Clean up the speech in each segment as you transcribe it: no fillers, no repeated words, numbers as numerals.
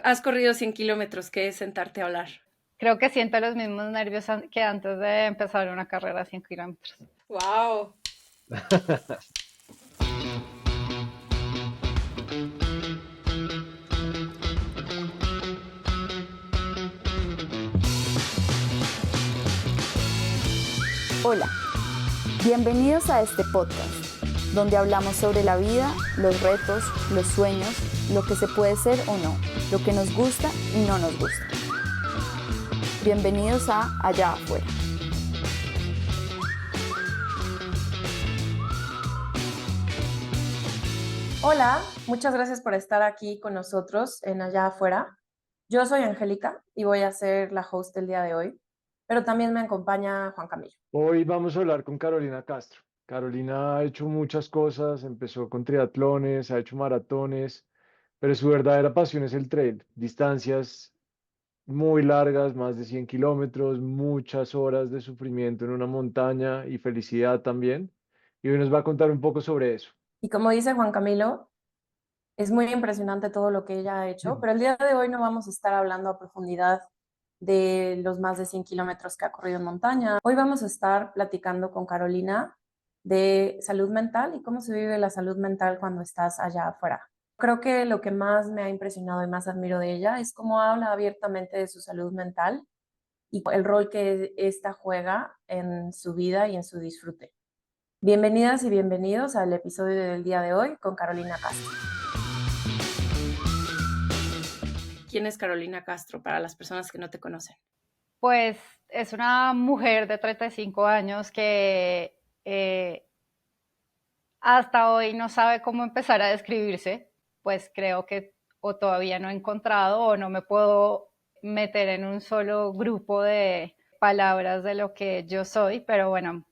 Has corrido 100 kilómetros, ¿qué es sentarte a hablar? Creo que siento los mismos nervios que antes de empezar una carrera a 100 kilómetros. ¡Wow! Hola, bienvenidos a este podcast, donde hablamos sobre la vida, los retos, los sueños, lo que se puede ser o no, lo que nos gusta y no nos gusta. Bienvenidos a Allá Afuera. Hola, muchas gracias por estar aquí con nosotros en Allá Afuera. Yo soy Angélica y voy a ser la host del día de hoy, pero también me acompaña Juan Camilo. Hoy vamos a hablar con Carolina Castro. Carolina ha hecho muchas cosas, empezó con triatlones, ha hecho maratones, pero su verdadera pasión es el trail, distancias muy largas, más de 100 kilómetros, muchas horas de sufrimiento en una montaña y felicidad también. Y hoy nos va a contar un poco sobre eso. Y como dice Juan Camilo, es muy impresionante todo lo que ella ha hecho, pero el día de hoy no vamos a estar hablando a profundidad de los más de 100 kilómetros que ha corrido en montaña. Hoy vamos a estar platicando con Carolina de salud mental y cómo se vive la salud mental cuando estás allá afuera. Creo que lo que más me ha impresionado y más admiro de ella es cómo habla abiertamente de su salud mental y el rol que ésta juega en su vida y en su disfrute. Bienvenidas y bienvenidos al episodio del día de hoy con Carolina Castro. ¿Quién es Carolina Castro para las personas que no te conocen? Pues es una mujer de 35 años que hasta hoy no sabe cómo empezar a describirse. Pues creo que o todavía no he encontrado o no me puedo meter en un solo grupo de palabras de lo que yo soy, pero bueno,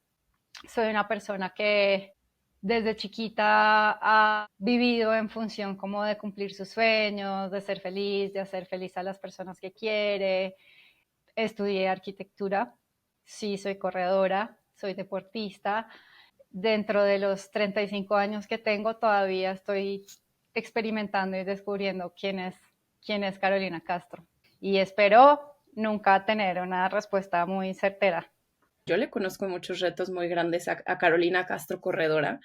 soy una persona que desde chiquita ha vivido en función como de cumplir sus sueños, de ser feliz, de hacer feliz a las personas que quiere. Estudié arquitectura, sí soy corredora, soy deportista. Dentro de los 35 años que tengo todavía estoy experimentando y descubriendo quién es Carolina Castro. Y espero nunca tener una respuesta muy certera. Yo le conozco muchos retos muy grandes a Carolina Castro Corredora,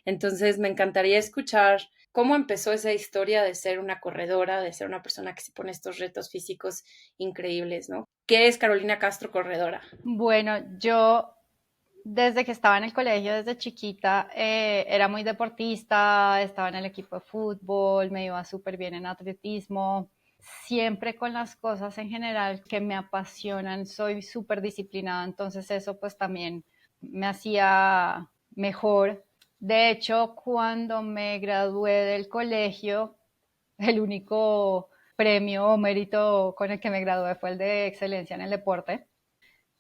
entonces me encantaría escuchar cómo empezó esa historia de ser una corredora, de ser una persona que se pone estos retos físicos increíbles, ¿no? ¿Qué es Carolina Castro Corredora? Bueno, yo desde que estaba en el colegio, desde chiquita, era muy deportista, estaba en el equipo de fútbol, me iba súper bien en atletismo, siempre con las cosas en general que me apasionan, soy súper disciplinada, entonces eso pues también me hacía mejor. De hecho, cuando me gradué del colegio, el único premio o mérito con el que me gradué fue el de excelencia en el deporte.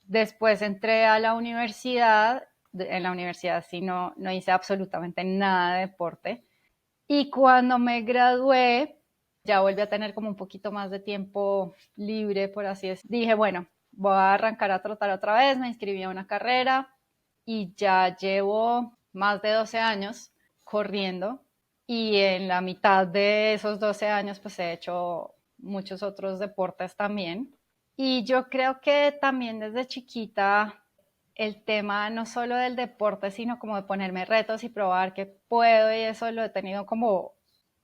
Después entré a la universidad, en la universidad sí no hice absolutamente nada de deporte. Y cuando me gradué, ya volví a tener como un poquito más de tiempo libre, por así decirlo. Dije, bueno, voy a arrancar a trotar otra vez, me inscribí a una carrera y ya llevo más de 12 años corriendo y en la mitad de esos 12 años pues he hecho muchos otros deportes también. Y yo creo que también desde chiquita el tema no solo del deporte, sino como de ponerme retos y probar que puedo y eso lo he tenido como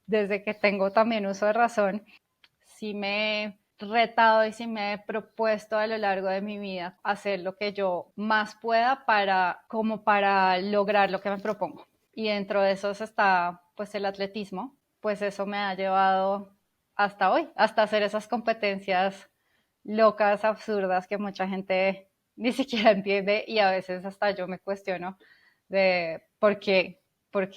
desde que tengo también uso de razón. Sí me he retado y sí me he propuesto a lo largo de mi vida hacer lo que yo más pueda como para lograr lo que me propongo. Y dentro de eso está pues el atletismo, pues eso me ha llevado hasta hoy, hasta hacer esas competencias locas, absurdas que mucha gente ni siquiera entiende y a veces hasta yo me cuestiono de por qué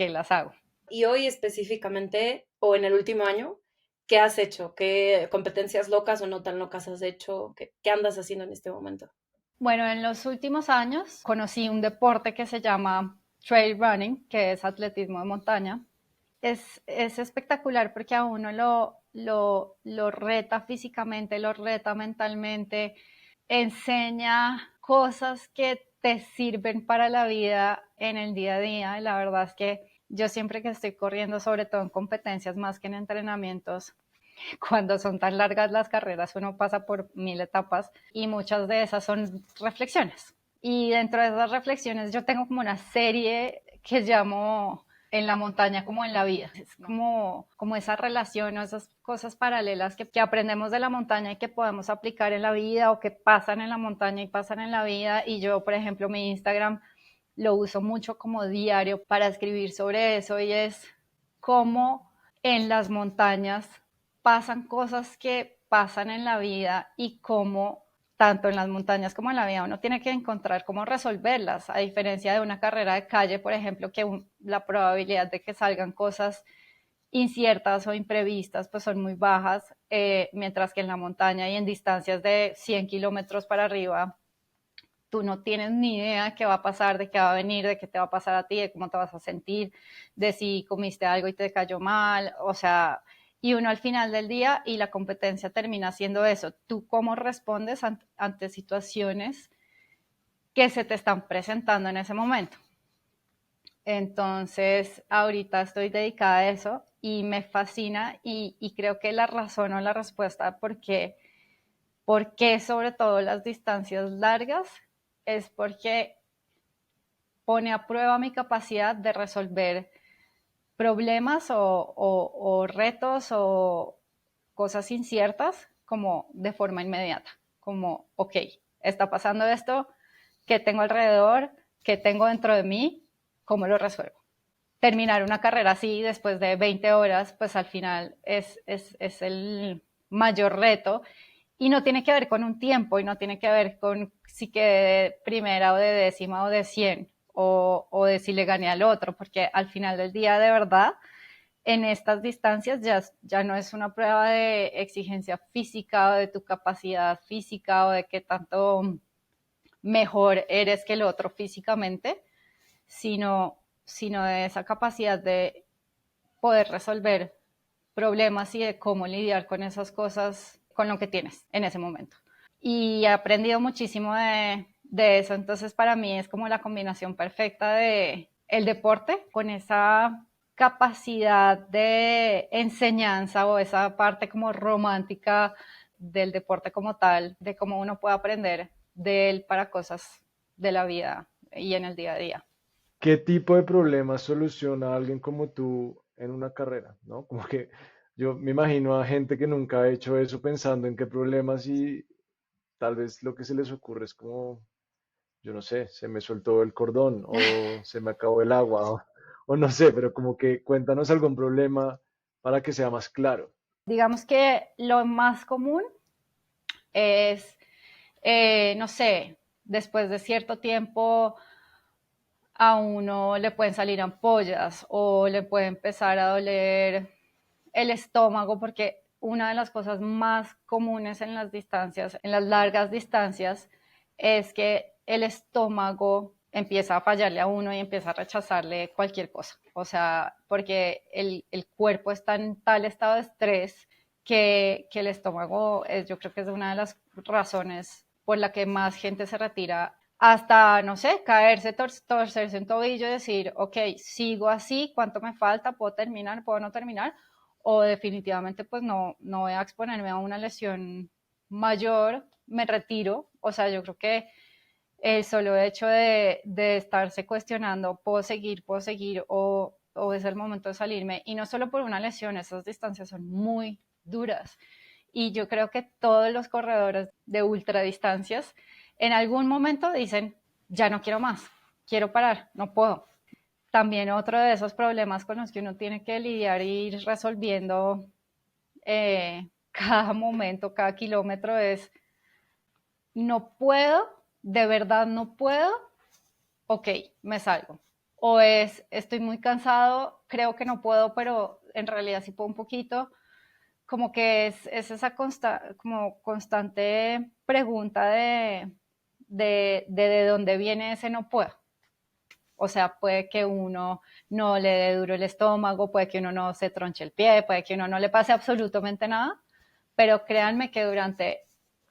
las hago. Y hoy específicamente, o en el último año, ¿qué has hecho? ¿Qué competencias locas o no tan locas has hecho? ¿Qué andas haciendo en este momento? Bueno, en los últimos años conocí un deporte que se llama trail running, que es atletismo de montaña. Es espectacular porque a uno lo reta físicamente, lo reta mentalmente, enseña cosas que te sirven para la vida en el día a día. La verdad es que yo siempre que estoy corriendo, sobre todo en competencias más que en entrenamientos, Cuando son tan largas las carreras, uno pasa por 1000 etapas y muchas de esas son reflexiones. Y dentro de esas reflexiones yo tengo como una serie que llamo en la montaña como en la vida. Es como esa relación o esas cosas paralelas que aprendemos de la montaña y que podemos aplicar en la vida, o que pasan en la montaña y pasan en la vida. Y yo, por ejemplo, mi Instagram lo uso mucho como diario para escribir sobre eso, y es cómo en las montañas pasan cosas que pasan en la vida, y cómo tanto en las montañas como en la vida uno tiene que encontrar cómo resolverlas, a diferencia de una carrera de calle, por ejemplo, que la probabilidad de que salgan cosas inciertas o imprevistas pues son muy bajas, mientras que en la montaña y en distancias de 100 kilómetros para arriba tú no tienes ni idea de qué va a pasar, de qué va a venir, de qué te va a pasar a ti, de cómo te vas a sentir, de si comiste algo y te cayó mal, o sea, y uno al final del día, y la competencia termina siendo eso, tú cómo respondes ante situaciones que se te están presentando en ese momento. Entonces, ahorita estoy dedicada a eso y me fascina, y creo que la razón o la respuesta por qué sobre todo las distancias largas es porque pone a prueba mi capacidad de resolver problemas o retos o cosas inciertas como de forma inmediata, como, ok, está pasando esto, ¿qué tengo alrededor? ¿Qué tengo dentro de mí? ¿Cómo lo resuelvo? Terminar una carrera así después de 20 horas, pues al final es el mayor reto, y no tiene que ver con un tiempo, y no tiene que ver con si quedé de primera o de décima o de 100 o de si le gané al otro, porque al final del día, de verdad, en estas distancias ya no es una prueba de exigencia física o de tu capacidad física o de qué tanto mejor eres que el otro físicamente, sino de esa capacidad de poder resolver problemas y de cómo lidiar con esas cosas, con lo que tienes en ese momento. Y he aprendido muchísimo de eso, entonces para mí es como la combinación perfecta de el deporte con esa capacidad de enseñanza, o esa parte como romántica del deporte como tal, de cómo uno puede aprender de él para cosas de la vida y en el día a día. ¿Qué tipo de problemas soluciona alguien como tú en una carrera, ¿no? Como que yo me imagino a gente que nunca ha hecho eso pensando en qué problemas, y tal vez lo que se les ocurre es como, yo no sé, se me soltó el cordón o se me acabó el agua o no sé, pero como que cuéntanos algún problema para que sea más claro. Digamos que lo más común es, no sé, después de cierto tiempo a uno le pueden salir ampollas o le puede empezar a doler el estómago, porque una de las cosas más comunes en las distancias, en las largas distancias, es que el estómago empieza a fallarle a uno y empieza a rechazarle cualquier cosa. O sea, porque el cuerpo está en tal estado de estrés que el estómago es, yo creo que es una de las razones por la que más gente se retira, hasta, no sé, caerse, torcerse un tobillo y decir, ok, sigo así, ¿cuánto me falta? ¿Puedo terminar? ¿Puedo no terminar? O definitivamente pues no voy a exponerme a una lesión mayor, me retiro. O sea, yo creo que el solo hecho de estarse cuestionando, puedo seguir o es el momento de salirme, y no solo por una lesión, esas distancias son muy duras. Y yo creo que todos los corredores de ultradistancias en algún momento dicen, ya no quiero más, quiero parar, no puedo. También otro de esos problemas con los que uno tiene que lidiar e ir resolviendo cada momento, cada kilómetro es, no puedo, de verdad no puedo, ok, me salgo. O es, estoy muy cansado, creo que no puedo, pero en realidad sí puedo un poquito. Como que es esa como constante pregunta de dónde viene ese no puedo. O sea, puede que uno no le dé duro el estómago, puede que uno no se tronche el pie, puede que uno no le pase absolutamente nada, pero créanme que durante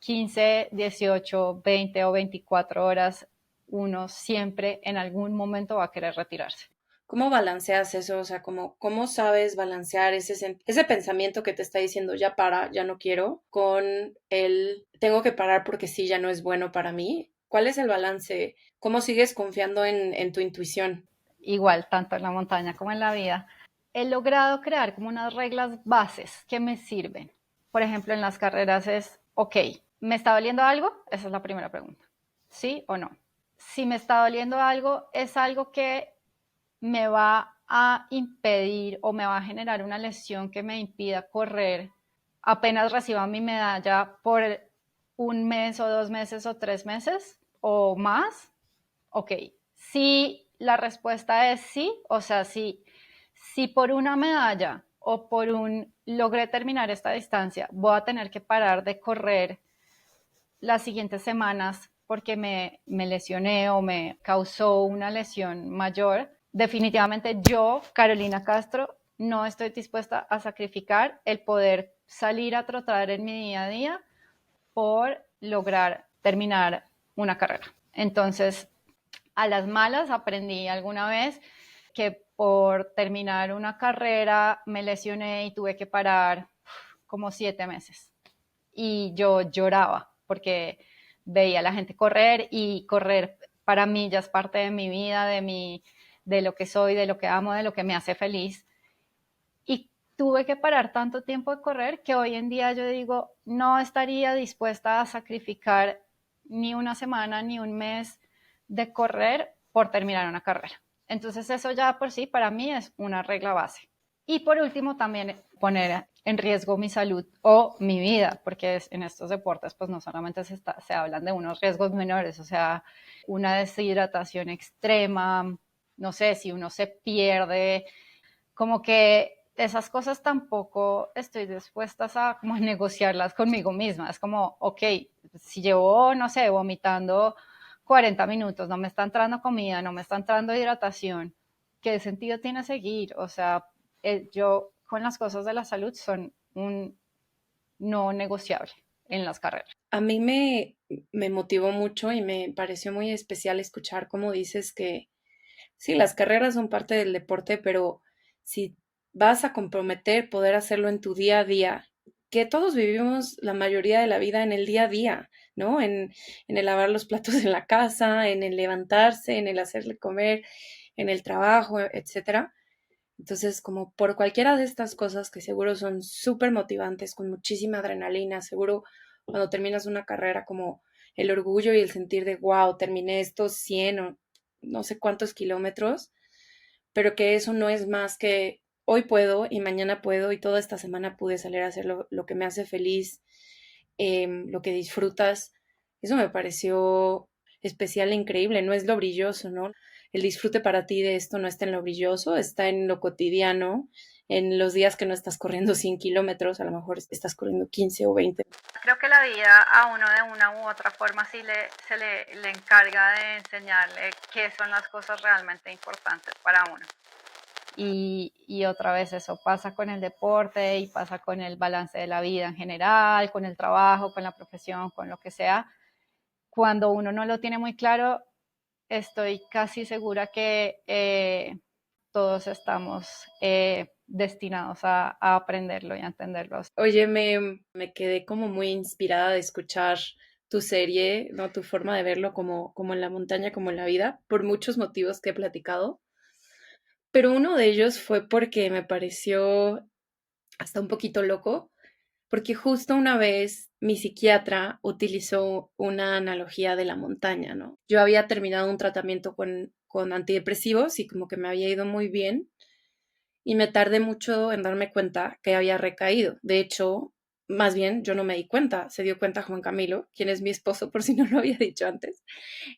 15, 18, 20 o 24 horas uno siempre en algún momento va a querer retirarse. ¿Cómo balanceas eso? O sea, ¿cómo sabes balancear ese pensamiento que te está diciendo ya para, ya no quiero, con el tengo que parar porque sí, ya no es bueno para mí? ¿Cuál es el balance? ¿Cómo sigues confiando en tu intuición? Igual, tanto en la montaña como en la vida, he logrado crear como unas reglas bases que me sirven. Por ejemplo, en las carreras es, ok, ¿me está doliendo algo? Esa es la primera pregunta. ¿Sí o no? Si me está doliendo algo, es algo que me va a impedir o me va a generar una lesión que me impida correr apenas reciba mi medalla por un mes o 2 meses o 3 meses o más. Ok, si la respuesta es sí, o sea, si por una medalla o por un logré terminar esta distancia, voy a tener que parar de correr las siguientes semanas porque me lesioné o me causó una lesión mayor, definitivamente yo, Carolina Castro, no estoy dispuesta a sacrificar el poder salir a trotar en mi día a día por lograr terminar una carrera. Entonces, a las malas aprendí alguna vez que por terminar una carrera me lesioné y tuve que parar como 7 meses. Y yo lloraba porque veía a la gente correr y correr para mí ya es parte de mi vida, de lo que soy, de lo que amo, de lo que me hace feliz. Y tuve que parar tanto tiempo de correr que hoy en día yo digo, no estaría dispuesta a sacrificar ni una semana ni un mes de correr por terminar una carrera. Entonces eso ya por sí para mí es una regla base. Y por último también poner en riesgo mi salud o mi vida, porque en estos deportes pues no solamente se hablan de unos riesgos menores, o sea, una deshidratación extrema, no sé, si uno se pierde, como que esas cosas tampoco estoy dispuesta a como negociarlas conmigo misma. Es como, ok, si llevo, no sé, vomitando 40 minutos, no me está entrando comida, no me está entrando hidratación, ¿qué sentido tiene seguir? O sea, yo con las cosas de la salud son un no negociable en las carreras. A mí me motivó mucho y me pareció muy especial escuchar cómo dices que sí, las carreras son parte del deporte, pero si vas a comprometer poder hacerlo en tu día a día, que todos vivimos la mayoría de la vida en el día a día, ¿no? En el lavar los platos en la casa, en el levantarse, en el hacerle comer, en el trabajo, etcétera. Entonces, como por cualquiera de estas cosas que seguro son súper motivantes, con muchísima adrenalina, seguro cuando terminas una carrera como el orgullo y el sentir de, wow, terminé estos 100 o no sé cuántos kilómetros, pero que eso no es más que hoy puedo y mañana puedo y toda esta semana pude salir a hacer lo que me hace feliz, lo que disfrutas. Eso me pareció especial e increíble, no es lo brilloso, ¿no? El disfrute para ti de esto no está en lo brilloso, está en lo cotidiano, en los días que no estás corriendo 100 kilómetros, a lo mejor estás corriendo 15 o 20. Creo que la vida a uno de una u otra forma sí le encarga de enseñarle qué son las cosas realmente importantes para uno. Y otra vez eso pasa con el deporte y pasa con el balance de la vida en general, con el trabajo, con la profesión, con lo que sea. Cuando uno no lo tiene muy claro, estoy casi segura que todos estamos destinados a aprenderlo y a entenderlo. Oye, me quedé como muy inspirada de escuchar tu serie, ¿no? Tu forma de verlo como en la montaña, como en la vida, por muchos motivos que he platicado. Pero uno de ellos fue porque me pareció hasta un poquito loco, porque justo una vez mi psiquiatra utilizó una analogía de la montaña, ¿no? Yo había terminado un tratamiento con antidepresivos y como que me había ido muy bien y me tardé mucho en darme cuenta que había recaído. De hecho, más bien yo no me di cuenta, se dio cuenta Juan Camilo, quien es mi esposo por si no lo había dicho antes,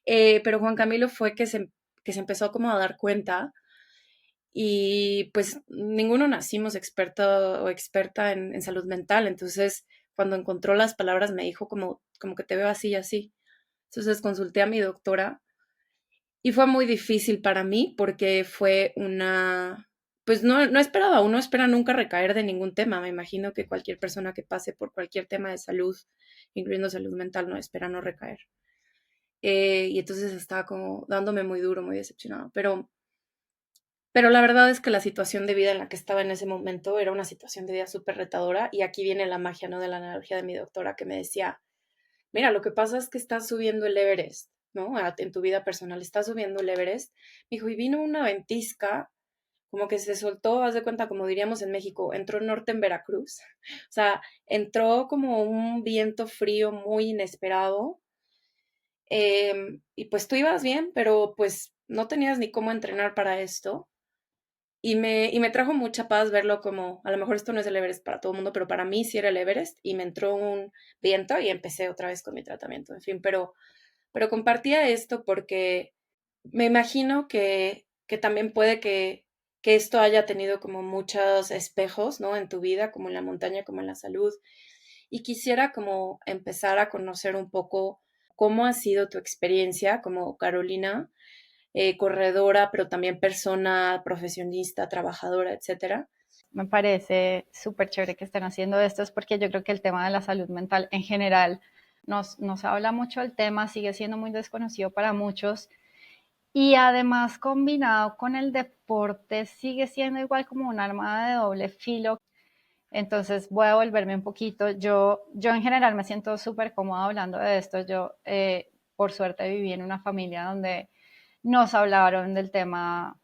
pero Juan Camilo fue que se empezó como a dar cuenta y pues ninguno nacimos experto o experta en salud mental, entonces cuando encontró las palabras me dijo como que te veo así y así. Entonces consulté a mi doctora y fue muy difícil para mí porque fue pues no esperaba, uno espera nunca recaer de ningún tema, me imagino que cualquier persona que pase por cualquier tema de salud, incluyendo salud mental, no espera no recaer. Y entonces estaba como dándome muy duro, muy decepcionado, pero Pero la verdad es que la situación de vida en la que estaba en ese momento era una situación de vida súper retadora y aquí viene la magia, ¿no? De la analogía de mi doctora que me decía, mira, lo que pasa es que estás subiendo el Everest, ¿no? En tu vida personal, estás subiendo el Everest. Me dijo, y vino una ventisca, como que se soltó, haz de cuenta, como diríamos en México, entró norte en Veracruz. O sea, entró como un viento frío muy inesperado. Y pues tú ibas bien, pero pues no tenías ni cómo entrenar para esto. Y me trajo mucha paz verlo como, a lo mejor esto no es el Everest para todo el mundo, pero para mí sí era el Everest y me entró un viento y empecé otra vez con mi tratamiento, en fin, pero compartía esto porque me imagino que también puede que esto haya tenido como muchos espejos, ¿no? En tu vida, como en la montaña, como en la salud. Y quisiera como empezar a conocer un poco cómo ha sido tu experiencia como Carolina, corredora, pero también persona, profesionista, trabajadora, etcétera. Me parece súper chévere que estén haciendo esto, es porque yo creo que el tema de la salud mental en general nos habla mucho del tema, sigue siendo muy desconocido para muchos y además combinado con el deporte sigue siendo igual como un arma de doble filo. Entonces voy a volverme un poquito. Yo en general me siento súper cómoda hablando de esto. Yo, por suerte, viví en una familia donde nos hablaron del tema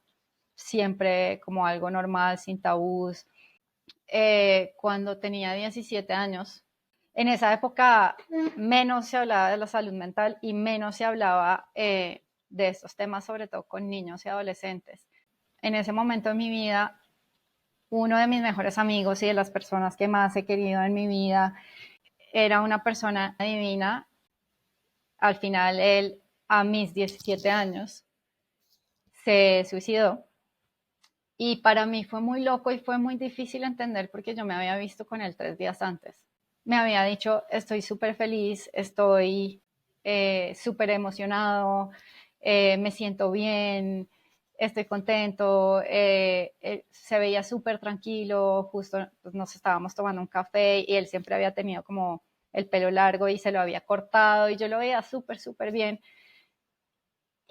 siempre como algo normal, sin tabús. Cuando tenía 17 años, en esa época menos se hablaba de la salud mental y menos se hablaba de estos temas, sobre todo con niños y adolescentes. En ese momento de mi vida, uno de mis mejores amigos y de las personas que más he querido en mi vida era una persona divina. Al final, él, a mis 17 años, se suicidó. Y para mí fue muy loco y fue muy difícil entender porque yo me había visto con él 3 días antes. Me había dicho, estoy súper feliz, estoy súper emocionado, me siento bien, estoy contento, se veía súper tranquilo, justo pues, nos estábamos tomando un café y él siempre había tenido como el pelo largo y se lo había cortado y yo lo veía súper, súper bien.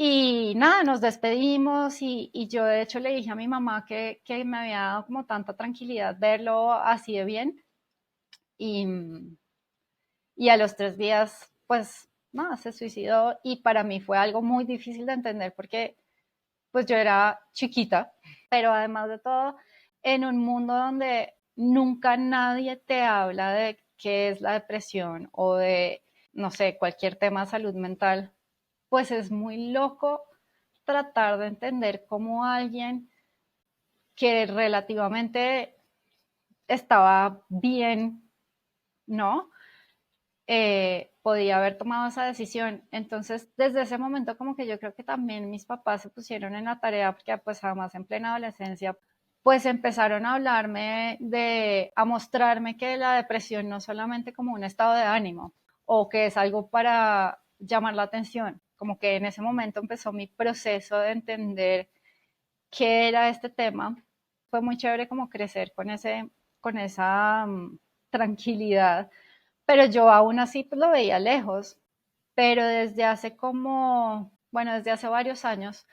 Y nada, nos despedimos y yo de hecho le dije a mi mamá que me había dado como tanta tranquilidad verlo así de bien y, y a los 3 días pues nada, se suicidó y para mí fue algo muy difícil de entender porque pues yo era chiquita, pero además de todo en un mundo donde nunca nadie te habla de qué es la depresión o de, no sé, cualquier tema de salud mental, pues es muy loco tratar de entender cómo alguien que relativamente estaba bien, ¿no? Podía haber tomado esa decisión. Entonces, desde ese momento, como que yo creo que también mis papás se pusieron en la tarea, porque pues además en plena adolescencia, pues empezaron a hablarme a mostrarme que la depresión no solamente como un estado de ánimo o que es algo para llamar la atención, como que en ese momento empezó mi proceso de entender qué era este tema. Fue muy chévere como crecer con esa tranquilidad, pero yo aún así pues lo veía lejos. Pero desde hace como, bueno, desde hace varios años,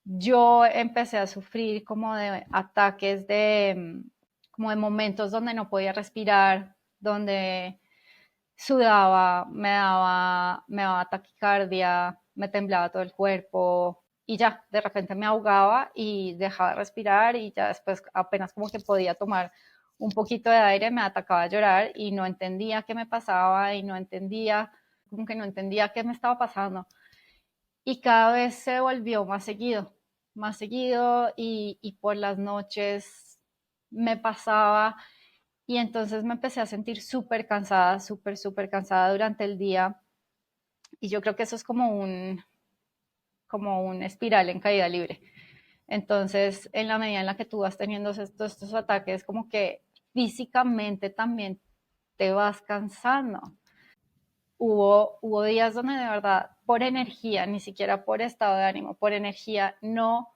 yo empecé a sufrir como de ataques como de momentos donde no podía respirar, donde sudaba, me daba taquicardia, me temblaba todo el cuerpo y ya, de repente me ahogaba y dejaba de respirar y ya después apenas como que podía tomar un poquito de aire me atacaba a llorar y no entendía qué me pasaba y no entendía, como que no entendía qué me estaba pasando. Y cada vez se volvió más seguido y por las noches me pasaba y entonces me empecé a sentir súper cansada, súper, súper cansada durante el día. Y yo creo que eso es como un espiral en caída libre. Entonces, en la medida en la que tú vas teniendo estos ataques, como que físicamente también te vas cansando. Hubo días donde de verdad, por energía, ni siquiera por estado de ánimo, por energía, no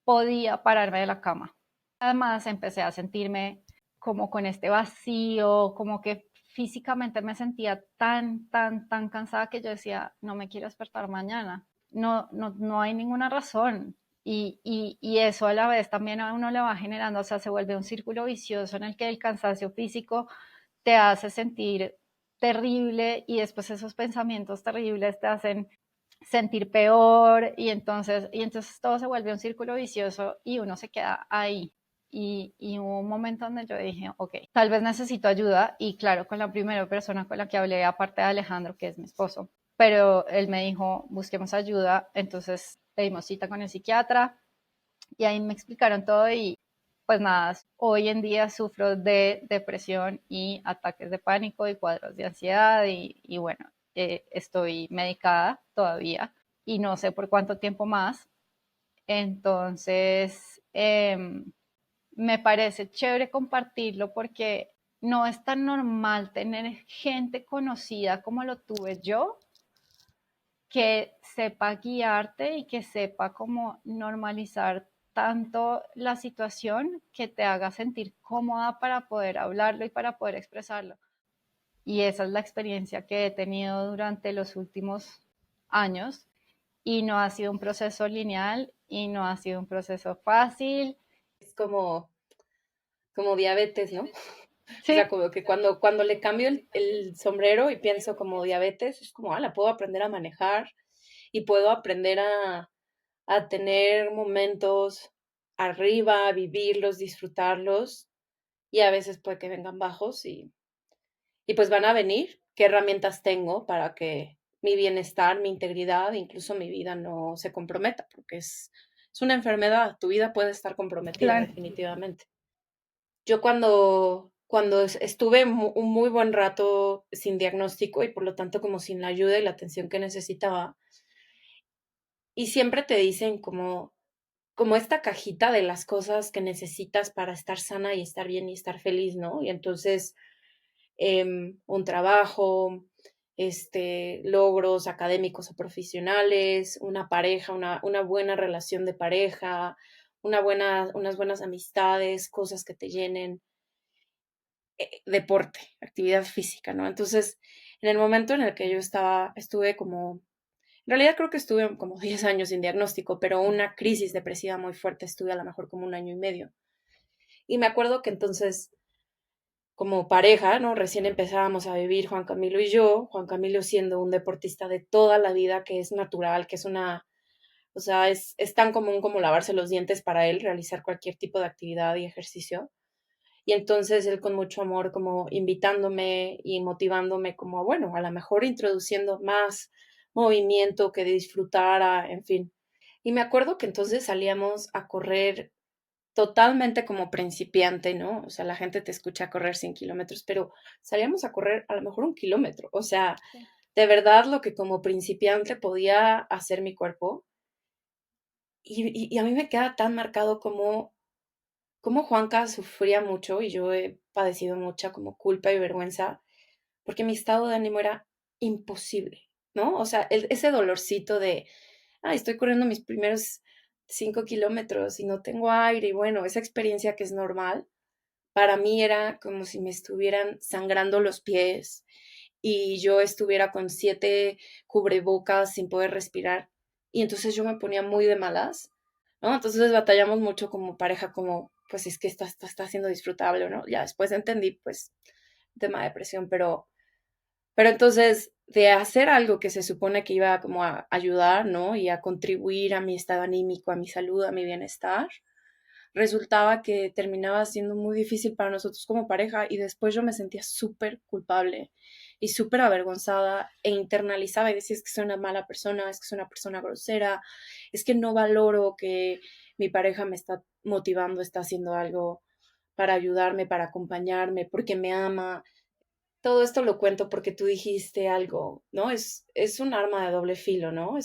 podía pararme de la cama. Además, empecé a sentirme como con este vacío, como que físicamente me sentía tan, tan, tan cansada que yo decía, no me quiero despertar mañana. No, no, no hay ninguna razón. Y eso a la vez también a uno le va generando, o sea, se vuelve un círculo vicioso en el que el cansancio físico te hace sentir terrible y después esos pensamientos terribles te hacen sentir peor y entonces todo se vuelve un círculo vicioso y uno se queda ahí. Y hubo un momento donde yo dije, ok, tal vez necesito ayuda y claro, con la primera persona con la que hablé, aparte de Alejandro, que es mi esposo, pero él me dijo, busquemos ayuda, entonces pedimos cita con el psiquiatra y ahí me explicaron todo y pues nada, hoy en día sufro de depresión y ataques de pánico y cuadros de ansiedad y bueno, estoy medicada todavía y no sé por cuánto tiempo más. Entonces, me parece chévere compartirlo porque no es tan normal tener gente conocida como lo tuve yo que sepa guiarte y que sepa cómo normalizar tanto la situación que te haga sentir cómoda para poder hablarlo y para poder expresarlo. Y esa es la experiencia que he tenido durante los últimos años y no ha sido un proceso lineal y no ha sido un proceso fácil. Es como diabetes, ¿no? O sea, Sí, como que cuando le cambio el sombrero y pienso como diabetes, es como, la puedo aprender a manejar y puedo aprender a tener momentos arriba, vivirlos, disfrutarlos, y a veces puede que vengan bajos y pues van a venir. ¿Qué herramientas tengo para que mi bienestar, mi integridad, incluso mi vida no se comprometa? Porque es una enfermedad, tu vida puede estar comprometida claro. definitivamente. Yo cuando estuve un muy buen rato sin diagnóstico y por lo tanto como sin la ayuda y la atención que necesitaba, y siempre te dicen como esta cajita de las cosas que necesitas para estar sana y estar bien y estar feliz, ¿no? Y entonces, un trabajo, logros académicos o profesionales, una pareja, una buena relación de pareja, unas buenas amistades, cosas que te llenen, deporte, actividad física, ¿no? Entonces, en el momento en el que yo estuve como, en realidad creo que estuve como 10 años sin diagnóstico, pero una crisis depresiva muy fuerte, estuve a lo mejor como un año y medio. Y me acuerdo que entonces, como pareja, ¿no? Recién empezábamos a vivir Juan Camilo y yo, Juan Camilo siendo un deportista de toda la vida, que es natural, que es o sea, es tan común como lavarse los dientes para él, realizar cualquier tipo de actividad y ejercicio. Y entonces él con mucho amor como invitándome y motivándome como, bueno, a lo mejor introduciendo más movimiento que disfrutara, en fin. Y me acuerdo que entonces salíamos a correr totalmente como principiante, ¿no? O sea, la gente te escucha correr 100 kilómetros, pero salíamos a correr a lo mejor 1 kilómetro. O sea, de verdad lo que como principiante podía hacer mi cuerpo. Y a mí me queda tan marcado como Juanca sufría mucho y yo he padecido mucha como culpa y vergüenza porque mi estado de ánimo era imposible, ¿no? O sea, ese dolorcito de, estoy corriendo mis primeros 5 kilómetros y no tengo aire y bueno, esa experiencia que es normal, para mí era como si me estuvieran sangrando los pies y yo estuviera con 7 cubrebocas sin poder respirar y entonces yo me ponía muy de malas, ¿no? Entonces batallamos mucho como pareja, como, pues es que esto está siendo disfrutable, ¿no? Ya después entendí, pues, tema de depresión, pero entonces de hacer algo que se supone que iba como a ayudar, ¿no? Y a contribuir a mi estado anímico, a mi salud, a mi bienestar, resultaba que terminaba siendo muy difícil para nosotros como pareja y después yo me sentía súper culpable y súper avergonzada e internalizaba y decía, es que soy una mala persona, es que soy una persona grosera, es que no valoro que mi pareja me está motivando, está haciendo algo para ayudarme, para acompañarme, porque me ama. Todo esto lo cuento porque tú dijiste algo, ¿no? Es un arma de doble filo, ¿no?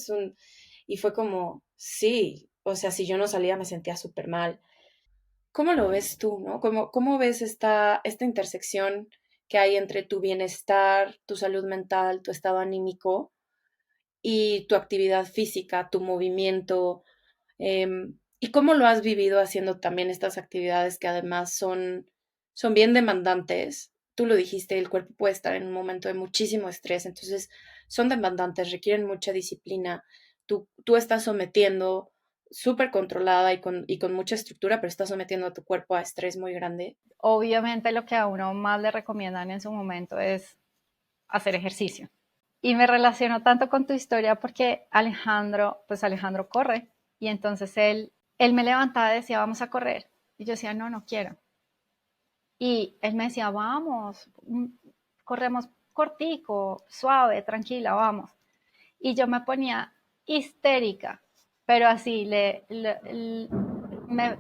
Y fue como, sí, o sea, si yo no salía me sentía súper mal. ¿Cómo lo ves tú, no? ¿Cómo ves esta intersección que hay entre tu bienestar, tu salud mental, tu estado anímico y tu actividad física, tu movimiento? ¿Y cómo lo has vivido haciendo también estas actividades que además son bien demandantes? Tú lo dijiste, el cuerpo puede estar en un momento de muchísimo estrés, entonces son demandantes, requieren mucha disciplina. Tú estás sometiendo súper controlada y con mucha estructura, pero estás sometiendo a tu cuerpo a estrés muy grande. Obviamente lo que a uno más le recomiendan en su momento es hacer ejercicio. Y me relaciono tanto con tu historia porque Alejandro corre y entonces él me levantaba y decía, vamos a correr. Y yo decía, no, no quiero. Y él me decía, vamos, corremos cortico, suave, tranquila, vamos. Y yo me ponía histérica, pero así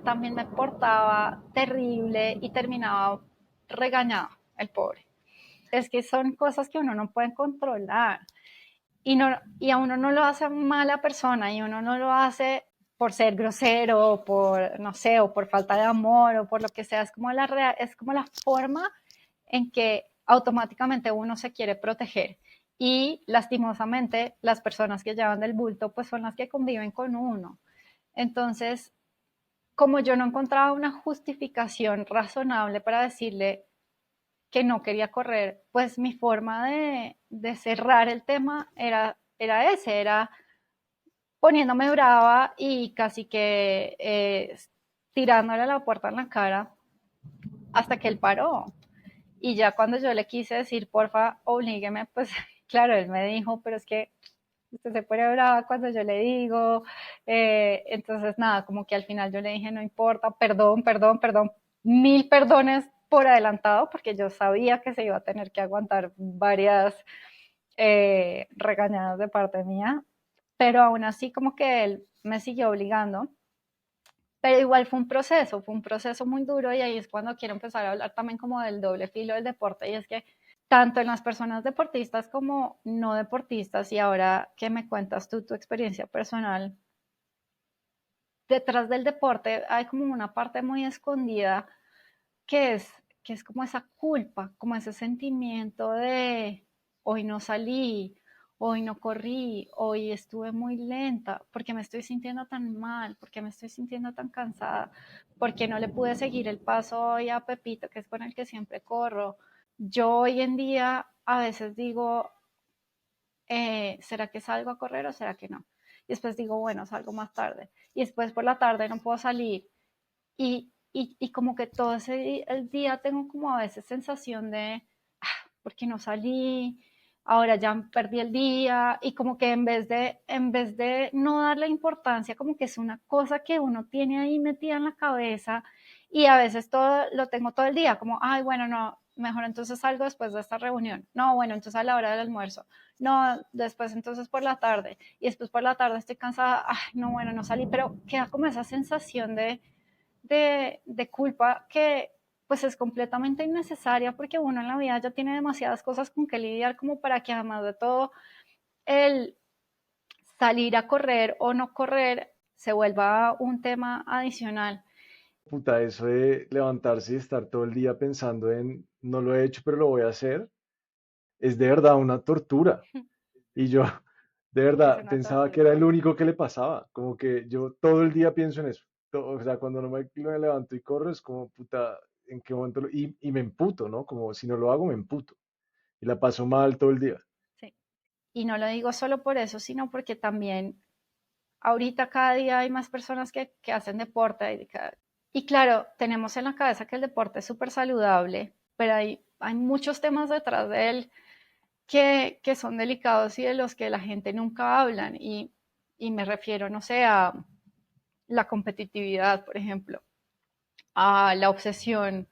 también me portaba terrible y terminaba regañado el pobre. Es que son cosas que uno no puede controlar y a uno no lo hace mala persona y uno no lo hace por ser grosero, por, no sé, o por falta de amor o por lo que sea, es como la forma en que automáticamente uno se quiere proteger y lastimosamente las personas que llevan del bulto pues son las que conviven con uno. Entonces, como yo no encontraba una justificación razonable para decirle que no quería correr, pues mi forma de cerrar el tema era poniéndome brava y casi que tirándole la puerta en la cara hasta que él paró. Y ya cuando yo le quise decir, porfa, oblígueme, pues claro, él me dijo, pero es que usted se pone brava cuando yo le digo. Entonces, nada, como que al final yo le dije, no importa, perdón, perdón, perdón, mil perdones por adelantado, porque yo sabía que se iba a tener que aguantar varias regañadas de parte mía, pero aún así como que él me siguió obligando. Pero igual fue un proceso muy duro y ahí es cuando quiero empezar a hablar también como del doble filo del deporte y es que tanto en las personas deportistas como no deportistas y ahora que me cuentas tú tu experiencia personal, detrás del deporte hay como una parte muy escondida que es, que es como esa culpa, como ese sentimiento de hoy no salí, hoy no corrí, hoy estuve muy lenta, porque me estoy sintiendo tan mal, porque me estoy sintiendo tan cansada, porque no le pude seguir el paso hoy a Pepito, que es con el que siempre corro. Yo hoy en día a veces digo, ¿será que salgo a correr o será que no? Y después digo, bueno, salgo más tarde. Y después por la tarde no puedo salir y como que todo el día tengo como a veces sensación de, ¿por qué no salí? Ahora ya perdí el día y como que en vez de no darle importancia, como que es una cosa que uno tiene ahí metida en la cabeza y a veces todo lo tengo todo el día, como, ay, bueno, no, mejor entonces salgo después de esta reunión. No, bueno, entonces a la hora del almuerzo. No, después entonces por la tarde. Y después por la tarde estoy cansada. Ay, no, bueno, no salí, pero queda como esa sensación de culpa que pues es completamente innecesaria porque uno en la vida ya tiene demasiadas cosas con que lidiar como para que además de todo el salir a correr o no correr se vuelva un tema adicional. Puta, eso de levantarse y estar todo el día pensando en no lo he hecho, pero lo voy a hacer, es de verdad una tortura. Y yo de Es verdad una pensaba que era tortura. el único que le pasaba, como que yo todo el día pienso en eso. O sea, cuando no me levanto y corro es como, puta, ¿en qué momento? Y me emputo, ¿no? Como si no lo hago, me emputo. Y la paso mal todo el día. Sí. Y no lo digo solo por eso, sino porque también ahorita cada día hay más personas que hacen deporte y claro, tenemos en la cabeza que el deporte es súper saludable, pero hay muchos temas detrás de él que son delicados y de los que la gente nunca hablan. Y me refiero, no sé, a la competitividad, por ejemplo, a la obsesión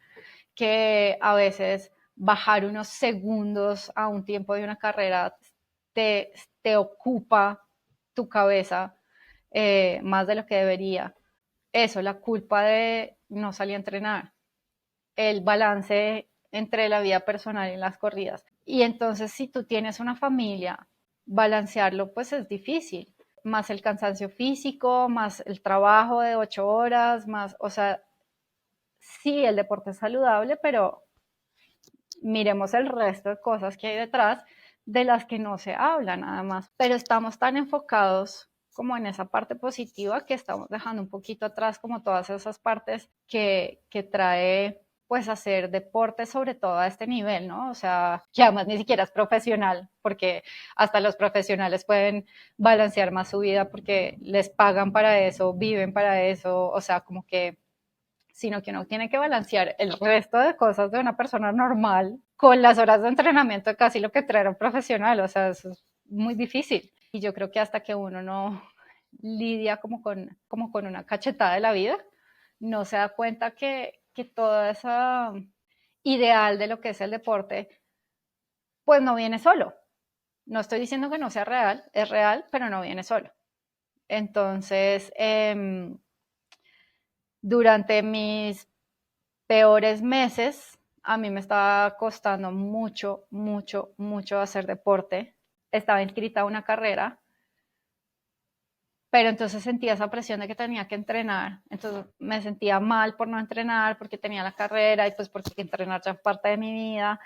que a veces bajar unos segundos a un tiempo de una carrera te ocupa tu cabeza más de lo que debería. Eso, la culpa de no salir a entrenar, el balance entre la vida personal y las corridas. Y entonces si tú tienes una familia, balancearlo pues es difícil, más el cansancio físico, más el trabajo de 8 horas, más, o sea, sí, el deporte es saludable, pero miremos el resto de cosas que hay detrás de las que no se habla nada más. Pero estamos tan enfocados como en esa parte positiva que estamos dejando un poquito atrás como todas esas partes que trae pues hacer deporte sobre todo a este nivel, ¿no? O sea, que además ni siquiera es profesional, porque hasta los profesionales pueden balancear más su vida porque les pagan para eso, viven para eso, o sea, como que, sino que uno tiene que balancear el resto de cosas de una persona normal con las horas de entrenamiento de casi lo que trae un profesional, o sea, eso es muy difícil. Y yo creo que hasta que uno no lidia como con una cachetada de la vida, no se da cuenta que toda esa ideal de lo que es el deporte, pues no viene solo. No estoy diciendo que no sea real, es real, pero no viene solo. Entonces, durante mis peores meses, a mí me estaba costando mucho, mucho, mucho hacer deporte. Estaba inscrita a una carrera, pero entonces sentía esa presión de que tenía que entrenar, entonces me sentía mal por no entrenar, porque tenía la carrera y pues porque entrenar ya es parte de mi vida,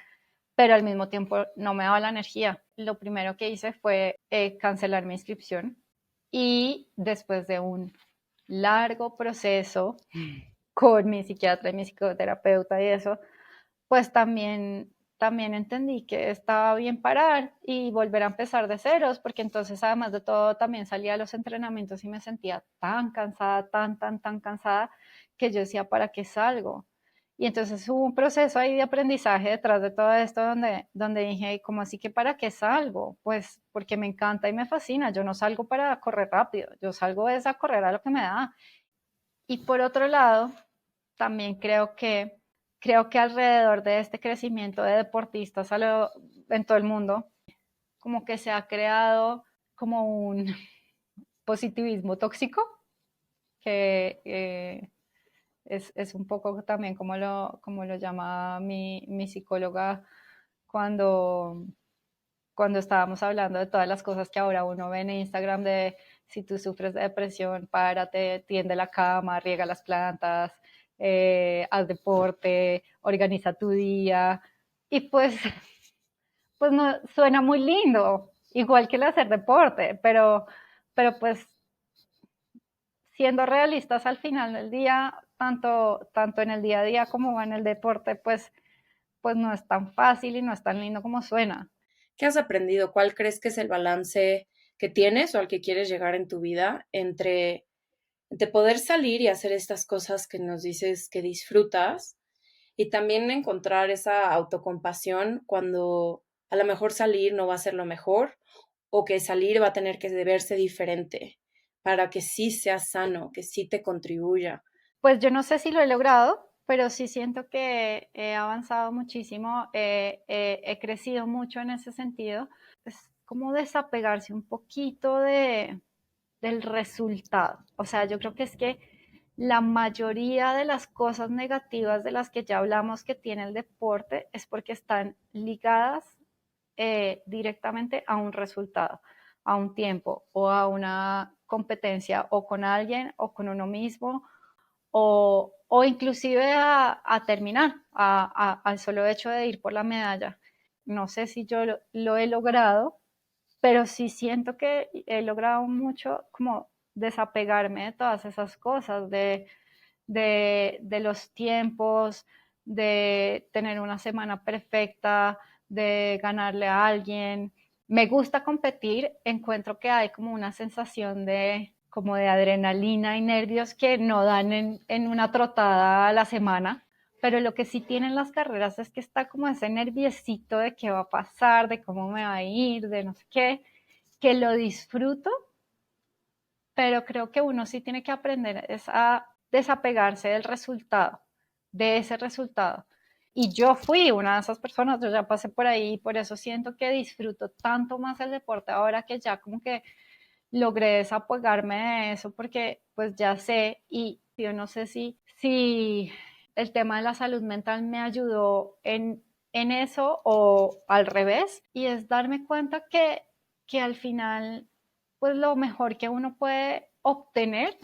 pero al mismo tiempo no me daba la energía. Lo primero que hice fue cancelar mi inscripción y después de un largo proceso con mi psiquiatra y mi psicoterapeuta y eso, pues también entendí que estaba bien parar y volver a empezar de ceros, porque entonces además de todo también salía a los entrenamientos y me sentía tan cansada, tan cansada, que yo decía, ¿para qué salgo? Y entonces hubo un proceso ahí de aprendizaje detrás de todo esto donde dije, ¿cómo así que para qué salgo? Pues porque me encanta y me fascina, yo no salgo para correr rápido, yo salgo es a correr a lo que me da. Y por otro lado, también creo que alrededor de este crecimiento de deportistas en todo el mundo, como que se ha creado como un positivismo tóxico, que es un poco también como lo llama mi psicóloga cuando, cuando estábamos hablando de todas las cosas que ahora uno ve en Instagram de si tú sufres de depresión, párate, tiende la cama, riega las plantas, haz deporte, organiza tu día. Y pues no, suena muy lindo, igual que el hacer deporte, pero pues siendo realistas al final del día, tanto en el día a día como en el deporte, pues no es tan fácil y no es tan lindo como suena. ¿Qué has aprendido? ¿Cuál crees que es el balance que tienes o al que quieres llegar en tu vida entre poder salir y hacer estas cosas que nos dices que disfrutas y también encontrar esa autocompasión cuando a lo mejor salir no va a ser lo mejor o que salir va a tener que verse diferente para que sí sea sano, que sí te contribuya? Pues yo no sé si lo he logrado, pero sí siento que he avanzado muchísimo, he crecido mucho en ese sentido. Es como desapegarse un poquito del resultado. O sea, yo creo que es que la mayoría de las cosas negativas de las que ya hablamos que tiene el deporte es porque están ligadas directamente a un resultado, a un tiempo o a una competencia o con alguien o con uno mismo o inclusive a terminar, al solo hecho de ir por la medalla. No sé si yo lo he logrado, pero sí siento que he logrado mucho como desapegarme de todas esas cosas, de los tiempos, de tener una semana perfecta, de ganarle a alguien. Me gusta competir, encuentro que hay como una sensación como de adrenalina y nervios que no dan en una trotada a la semana, pero lo que sí tienen las carreras es que está como ese nerviosito de qué va a pasar, de cómo me va a ir, de no sé qué, que lo disfruto, pero creo que uno sí tiene que aprender es a desapegarse del resultado, de ese resultado. Y yo fui una de esas personas, yo ya pasé por ahí, por eso siento que disfruto tanto más el deporte ahora que ya como que logré desapegarme de eso porque pues ya sé y yo no sé si el tema de la salud mental me ayudó en eso o al revés y es darme cuenta que al final pues lo mejor que uno puede obtener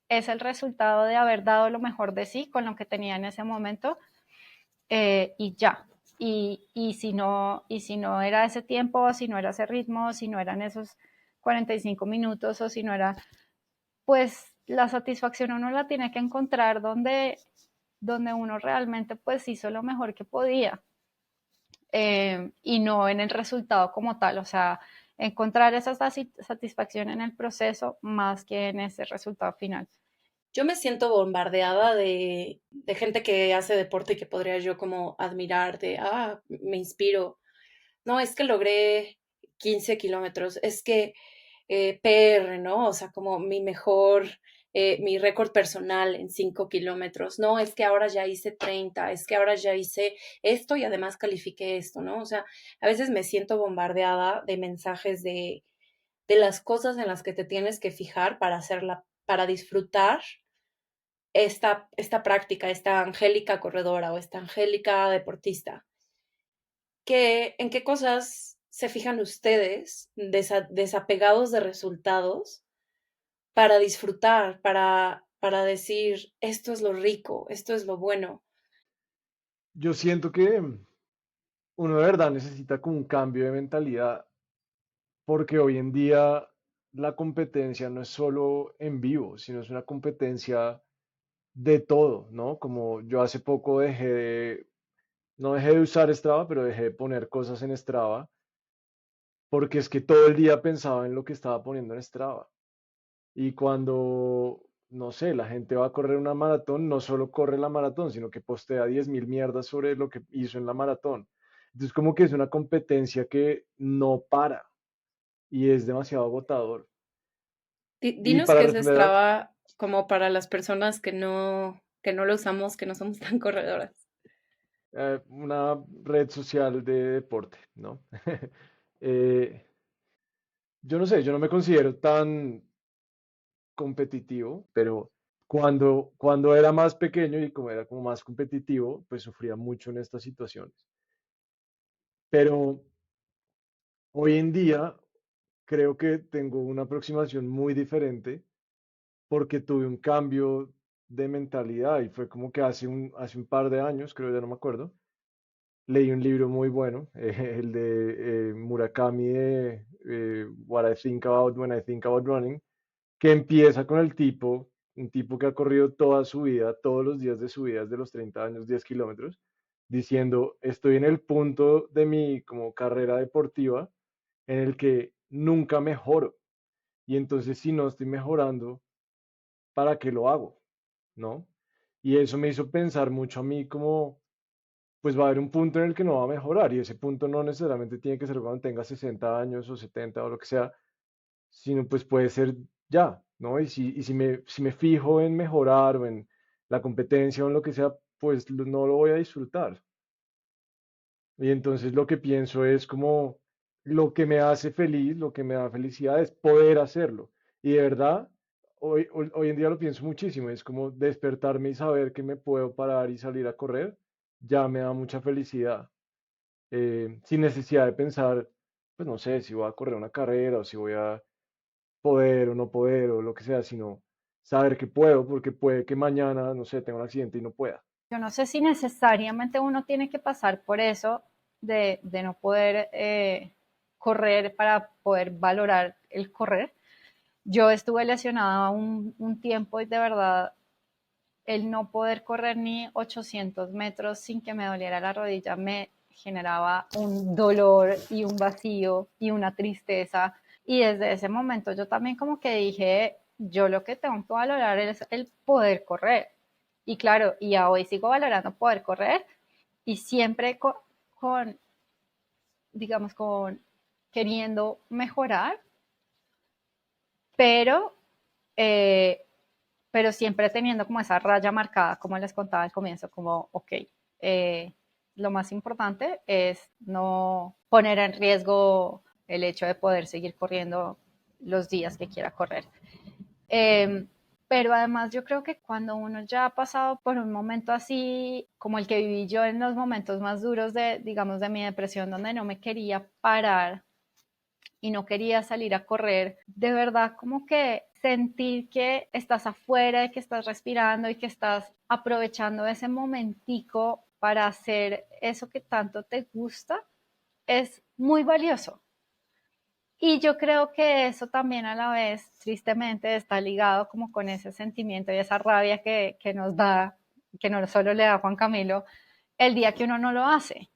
es el resultado de haber dado lo mejor de sí con lo que tenía en ese momento y ya. Y si no era ese tiempo, si no era ese ritmo, si no eran esos 45 minutos o si no era, pues la satisfacción uno la tiene que encontrar donde donde uno realmente pues hizo lo mejor que podía y no en el resultado como tal, o sea, encontrar esa satisfacción en el proceso más que en ese resultado final. Yo me siento bombardeada de gente que hace deporte y que podría yo como admirar, me inspiro. No, es que logré 15 kilómetros, es que PR, ¿no? O sea, como mi récord personal en 5 kilómetros. No, es que ahora ya hice 30, es que ahora ya hice esto y además califiqué esto, ¿no? O sea, a veces me siento bombardeada de mensajes de las cosas en las que te tienes que fijar para hacerla, para disfrutar esta práctica, esta angélica corredora o esta angélica deportista. ¿En qué cosas se fijan ustedes desapegados de resultados para disfrutar, para decir, esto es lo rico, esto es lo bueno? Yo siento que uno de verdad necesita como un cambio de mentalidad, porque hoy en día la competencia no es solo en vivo, sino es una competencia de todo, ¿no? Como yo hace poco no dejé de usar Strava, pero dejé de poner cosas en Strava, porque es que todo el día pensaba en lo que estaba poniendo en Strava. Y cuando, no sé, la gente va a correr una maratón, no solo corre la maratón, sino que postea 10.000 mierdas sobre lo que hizo en la maratón. Entonces, como que es una competencia que no para y es demasiado agotador. Y Dinos para qué es responder Strava como para las personas que no lo usamos, que no somos tan corredoras. una red social de deporte, ¿no? Eh, yo no sé, yo no me considero tan competitivo, pero cuando era más pequeño y como era como más competitivo, pues sufría mucho en estas situaciones. Pero hoy en día creo que tengo una aproximación muy diferente porque tuve un cambio de mentalidad y fue como que hace un par de años, creo, ya no me acuerdo, leí un libro muy bueno, el de Murakami de What I Think About When I Think About Running, que empieza con un tipo que ha corrido toda su vida, todos los días de su vida, desde los 30 años, 10 kilómetros, diciendo, estoy en el punto de mi como carrera deportiva en el que nunca mejoro. Y entonces si no estoy mejorando, ¿para qué lo hago? ¿No? Y eso me hizo pensar mucho a mí como, pues va a haber un punto en el que no va a mejorar y ese punto no necesariamente tiene que ser cuando tenga 60 años o 70 o lo que sea, sino pues puede ser ya, ¿no? Si me fijo en mejorar o en la competencia o en lo que sea, pues no lo voy a disfrutar. Y entonces lo que pienso es como lo que me hace feliz, lo que me da felicidad es poder hacerlo. Y de verdad, hoy en día lo pienso muchísimo, es como despertarme y saber que me puedo parar y salir a correr, ya me da mucha felicidad. Sin necesidad de pensar, pues no sé, si voy a correr una carrera o si voy a poder o no poder o lo que sea, sino saber que puedo, porque puede que mañana, no sé, tenga un accidente y no pueda. Yo no sé si necesariamente uno tiene que pasar por eso de no poder correr para poder valorar el correr. Yo estuve lesionada un tiempo y de verdad el no poder correr ni 800 metros sin que me doliera la rodilla me generaba un dolor y un vacío y una tristeza. Y desde ese momento yo también como que dije, yo lo que tengo que valorar es el poder correr. Y claro, y a hoy sigo valorando poder correr y siempre con digamos, con queriendo mejorar, pero eh, pero siempre teniendo como esa raya marcada, como les contaba al comienzo, como, ok, lo más importante es no poner en riesgo el hecho de poder seguir corriendo los días que quiera correr. Eh, pero además yo creo que cuando uno ya ha pasado por un momento así como el que viví yo en los momentos más duros de, digamos, de mi depresión, donde no me quería parar y no quería salir a correr, de verdad como que sentir que estás afuera y que estás respirando y que estás aprovechando ese momentico para hacer eso que tanto te gusta es muy valioso. Y yo creo que eso también a la vez, tristemente, está ligado como con ese sentimiento y esa rabia que nos da que no solo le da Juan Camilo, el día que uno no lo hace.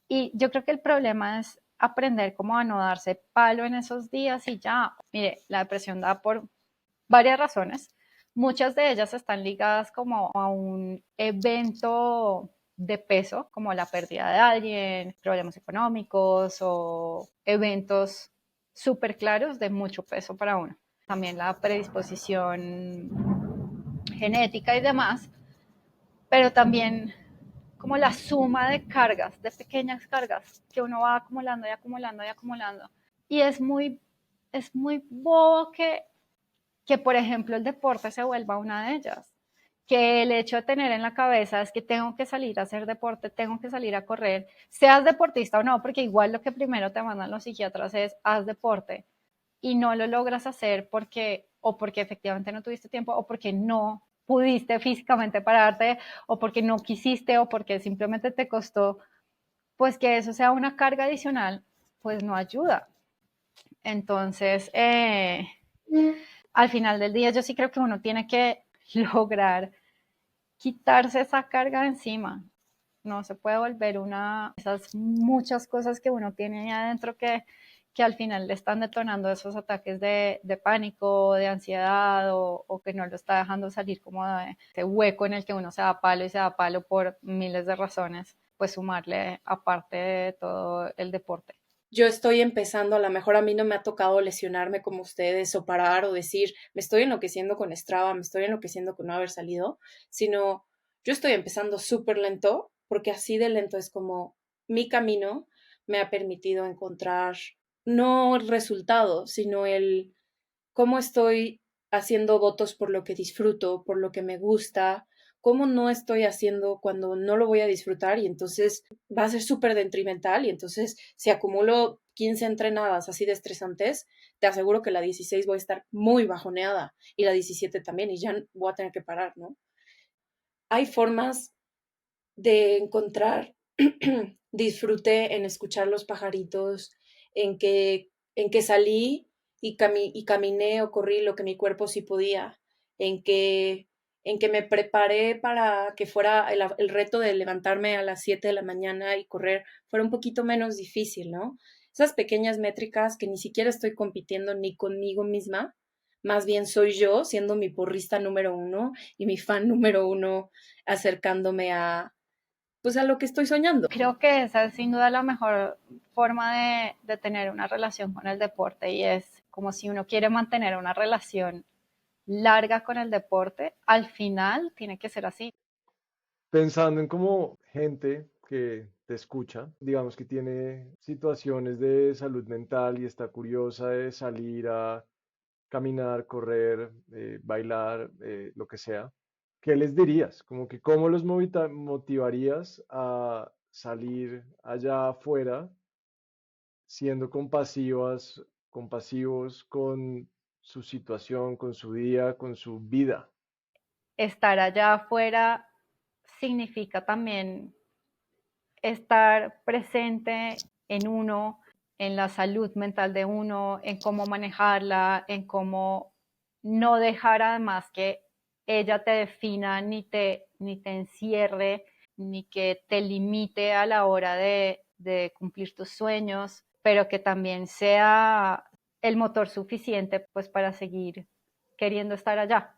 Y yo creo que el problema es aprender cómo a no darse palo en esos días y ya. Mire, la depresión da por varias razones. Muchas de ellas están ligadas como a un evento de peso, como la pérdida de alguien, problemas económicos o eventos súper claros de mucho peso para uno. También la predisposición genética y demás, pero también como la suma de cargas, de pequeñas cargas que uno va acumulando y acumulando y acumulando. Y es muy bobo que, por ejemplo, el deporte se vuelva una de ellas. Que el hecho de tener en la cabeza es que tengo que salir a hacer deporte, tengo que salir a correr, seas deportista o no, porque igual lo que primero te mandan los psiquiatras es haz deporte y no lo logras hacer porque efectivamente no tuviste tiempo o porque no pudiste físicamente pararte o porque no quisiste o porque simplemente te costó, pues que eso sea una carga adicional, pues no ayuda. Entonces, al final del día yo sí creo que uno tiene que lograr quitarse esa carga de encima. No se puede volver esas muchas cosas que uno tiene ahí adentro que al final le están detonando esos ataques de pánico, de ansiedad o que no lo está dejando salir como de ese hueco en el que uno se da palo y se da palo por miles de razones, pues sumarle aparte de todo el deporte. Yo estoy empezando, a lo mejor a mí no me ha tocado lesionarme como ustedes o parar o decir, me estoy enloqueciendo con Strava, me estoy enloqueciendo con no haber salido, sino yo estoy empezando súper lento, porque así de lento es como mi camino me ha permitido encontrar no el resultado, sino el cómo estoy haciendo votos por lo que disfruto, por lo que me gusta, cómo no estoy haciendo cuando no lo voy a disfrutar y entonces va a ser súper detrimental y entonces si acumulo 15 entrenadas así de estresantes, te aseguro que la 16 voy a estar muy bajoneada y la 17 también y ya voy a tener que parar, ¿no? Hay formas de encontrar disfrute en escuchar los pajaritos, en que salí y caminé o corrí lo que mi cuerpo sí podía, en que, en que me preparé para que fuera el reto de levantarme a las 7 de la mañana y correr fuera un poquito menos difícil, ¿no? Esas pequeñas métricas que ni siquiera estoy compitiendo ni conmigo misma, más bien soy yo siendo mi porrista número uno y mi fan número uno acercándome pues a lo que estoy soñando. Creo que esa es sin duda la mejor forma de tener una relación con el deporte y es como si uno quiere mantener una relación larga con el deporte, al final tiene que ser así. Pensando en como gente que te escucha, digamos que tiene situaciones de salud mental y está curiosa de salir a caminar, correr, bailar, lo que sea, ¿qué les dirías? Como que cómo los motivarías a salir allá afuera siendo compasivas, compasivos con su situación, con su día, con su vida. Estar allá afuera significa también estar presente en uno, en la salud mental de uno, en cómo manejarla, en cómo no dejar además que ella te defina ni te encierre, ni que te limite a la hora de cumplir tus sueños, pero que también sea el motor suficiente pues para seguir queriendo estar allá.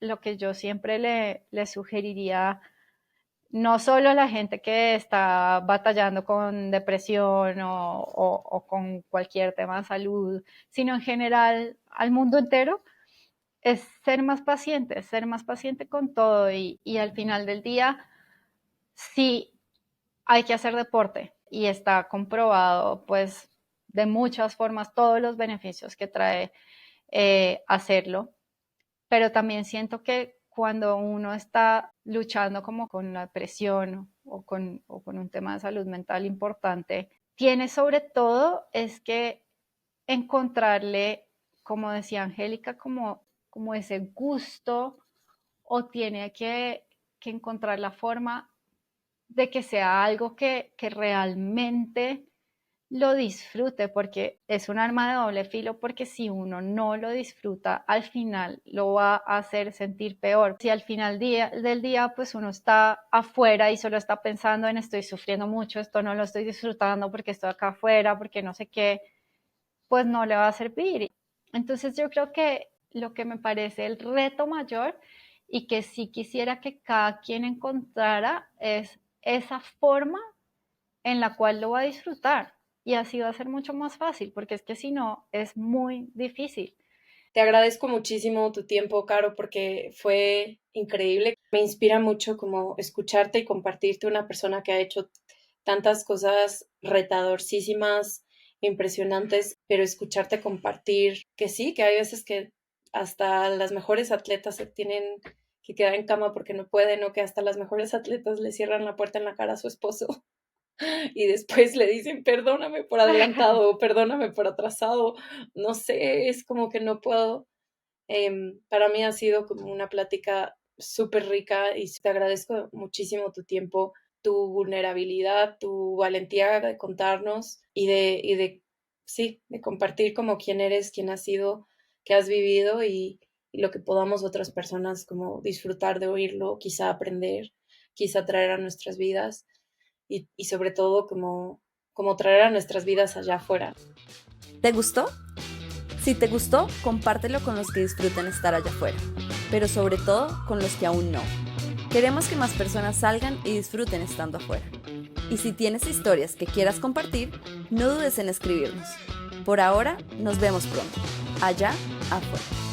Lo que yo siempre le sugeriría no solo a la gente que está batallando con depresión o con cualquier tema de salud, sino en general al mundo entero, es ser más paciente con todo y al final del día sí hay que hacer deporte y está comprobado pues de muchas formas todos los beneficios que trae hacerlo, pero también siento que cuando uno está luchando como con la depresión o con un tema de salud mental importante, tiene sobre todo es que encontrarle, como decía Angélica, como ese gusto o tiene que encontrar la forma de que sea algo que realmente lo disfrute, porque es un arma de doble filo, porque si uno no lo disfruta, al final lo va a hacer sentir peor. Si al final del día pues uno está afuera y solo está pensando en estoy sufriendo mucho, esto no lo estoy disfrutando porque estoy acá afuera, porque no sé qué, pues no le va a servir. Entonces yo creo que lo que me parece el reto mayor y que sí quisiera que cada quien encontrara es esa forma en la cual lo va a disfrutar, y así va a ser mucho más fácil, porque es que si no, es muy difícil. Te agradezco muchísimo tu tiempo, Caro, porque fue increíble. Me inspira mucho como escucharte y compartirte una persona que ha hecho tantas cosas retadorcísimas, impresionantes, pero escucharte compartir que sí, que hay veces que hasta las mejores atletas se tienen que quedar en cama porque no pueden, o que hasta las mejores atletas le cierran la puerta en la cara a su esposo y después le dicen perdóname por adelantado, perdóname por atrasado, no sé, es como que no puedo. Para mí ha sido como una plática súper rica y te agradezco muchísimo tu tiempo, tu vulnerabilidad, tu valentía de contarnos sí, de compartir como quién eres, quién has sido, qué has vivido y lo que podamos otras personas como disfrutar de oírlo, quizá aprender, quizá traer a nuestras vidas y sobre todo como traer a nuestras vidas allá afuera. ¿Te gustó? Si te gustó, compártelo con los que disfruten estar allá afuera, pero sobre todo con los que aún no. Queremos que más personas salgan y disfruten estando afuera. Y si tienes historias que quieras compartir, no dudes en escribirnos. Por ahora, nos vemos pronto, allá afuera.